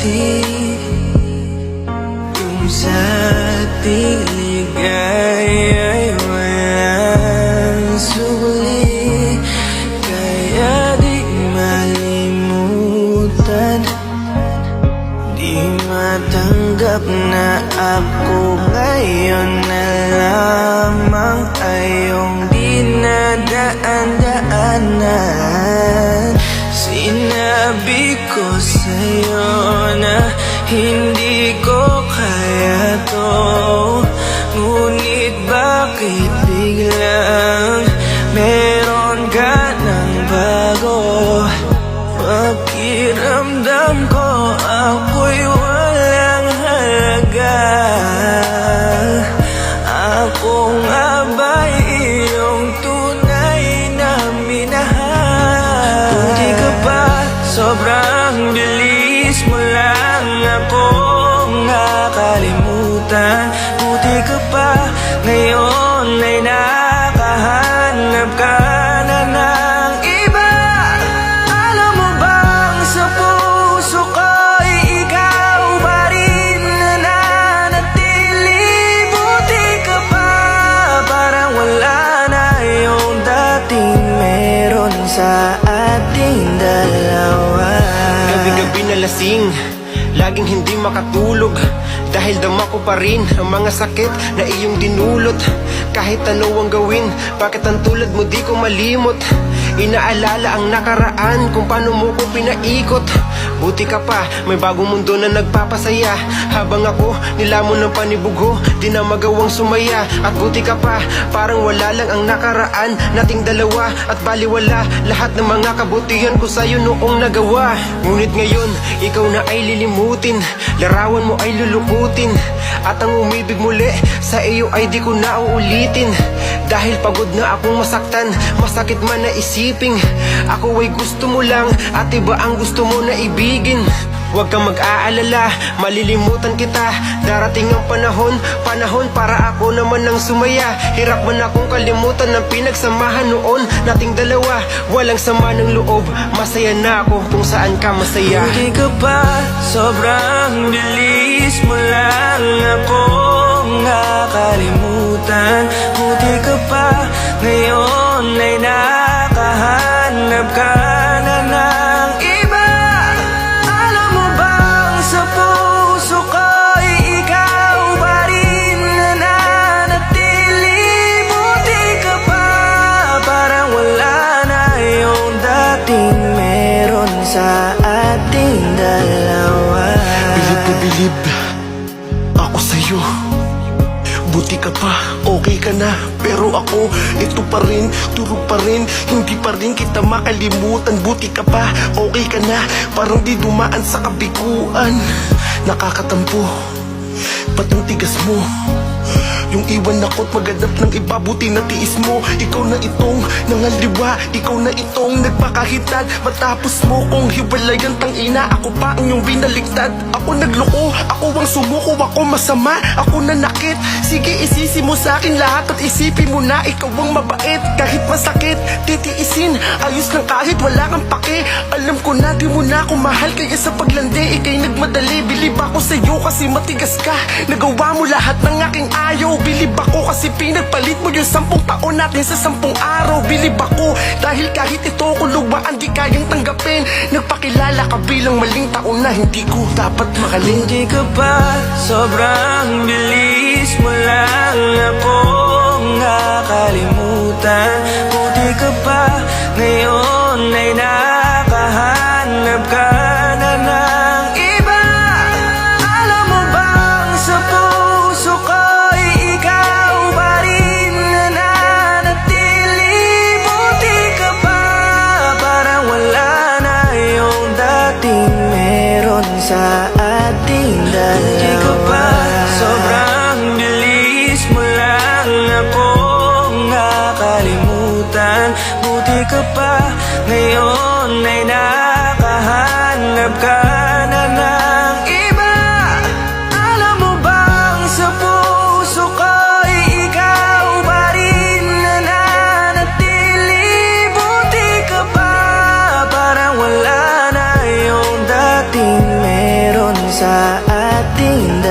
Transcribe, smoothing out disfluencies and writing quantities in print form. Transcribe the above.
ngiti, kung sa ating ligaya'y walang suli, kaya di malimutan, di matanggap na ako ngayon na lamang ay iyong dinadaan-daanan. Sinabi ko sa'yo na hindi ko kaya to, ngunit bakit biglang meron ka ng bago? Pakiramdam ko ako'y walang halaga. Ako nga ba'y iyong tunay na minahal? Kung di ka pa, sobrang bilis mo lang akong nakalimutan. Buti ka pa, ngayon ay nakahanap ka na ng iba. Alam mo bang sa puso ko'y ikaw pa rin nananatili? Buti ka pa, parang wala na yung dating meron sa ating dalawa. Gabi-gabi na lasing, laging hindi makatulog, dahil dama ko pa rin ang mga sakit na iyong dinulot. Kahit ano ang gawin, bakit ang tulad mo di ko malimot? Inaalala ang nakaraan, kung paano mo ko pinaikot. Buti ka pa, may bagong mundo na nagpapasaya, habang ako nilamon ng panibugho, di na magawang sumaya. At buti ka pa, parang wala lang ang nakaraan nating dalawa, at baliwala lahat ng mga kabutihan ko sa'yo noong nagawa. Ngunit ngayon, ikaw na ay lilimutin, larawan mo ay lulukutin, at ang umibig muli sa iyo ay di ko na uulitin. Dahil pagod na akong masaktan, masakit man na isiping ako ay gusto mo lang, at iba ang gusto mo na ibigin. Huwag kang mag-aalala, malilimutan kita. Darating ang panahon para ako naman ang sumaya. Hirap man akong kalimutan ng pinagsamahan noon nating dalawa. Walang sama ng loob, masaya na ako kung saan ka masaya. Buti ka pa, sobrang bilis mo lang akong nakalimutan. Buti ka pa, ngayon ay nakahanap ka na ng iba. Alam mo bang sa puso ko'y ikaw pa rin nananatili? Buti ka pa, parang wala na yung dating meron sa ating dalawa. Bilib na bilib ako sa'yo. Buti ka pa, okay ka na, pero ako, ito pa rin, turo pa rin, hindi pa rin kita makalimutan. Buti ka pa, okay ka na, parang di dumaan sa kabiguan. Nakakatampo, ba't ang tigas mo? Yung iwan ako't maghanap ng iba, buti na tiis mo. Ikaw na itong nangaliwa, ikaw na itong nagpakahitad. Matapos mo kong hiwalayan, tangina, ako pa ang iyong binaligtad. Ako nagloko, ako ang sumuko, ako masama, ako nanakit. Sige, isisi mo sa akin lahat at isipin mo na ikaw ang mabait. Kahit masakit, titiisin, ayos lang kahit wala kang pake. Alam ko na di mo na ako mahal, kaya sa paglandi ikay nagmadali. Bilib ako sa'yo kasi matigas ka, nagawa mo lahat ng aking ayaw. Bilib ako kasi pinagpalit mo yung 10 taon natin sa 10 araw. Bilib ako dahil kahit ito ko luwaan di kayang tanggapin. Nagpakilala ka bilang maling taon na hindi ko dapat mahalin. Hindi ka pa, sobrang bilis mo lang akong nakalimutan. Buti ka pa, ngayon ay nakahanap ka na ng iba. Alam mo bang sa puso ko'y ikaw pa rin nananatili? Buti ka pa, parang wala na yung dating meron sa ating dalawa. Buti ka pa, sobrang bilis mo lang akong nakalimutan. Buti ka pa, sa ating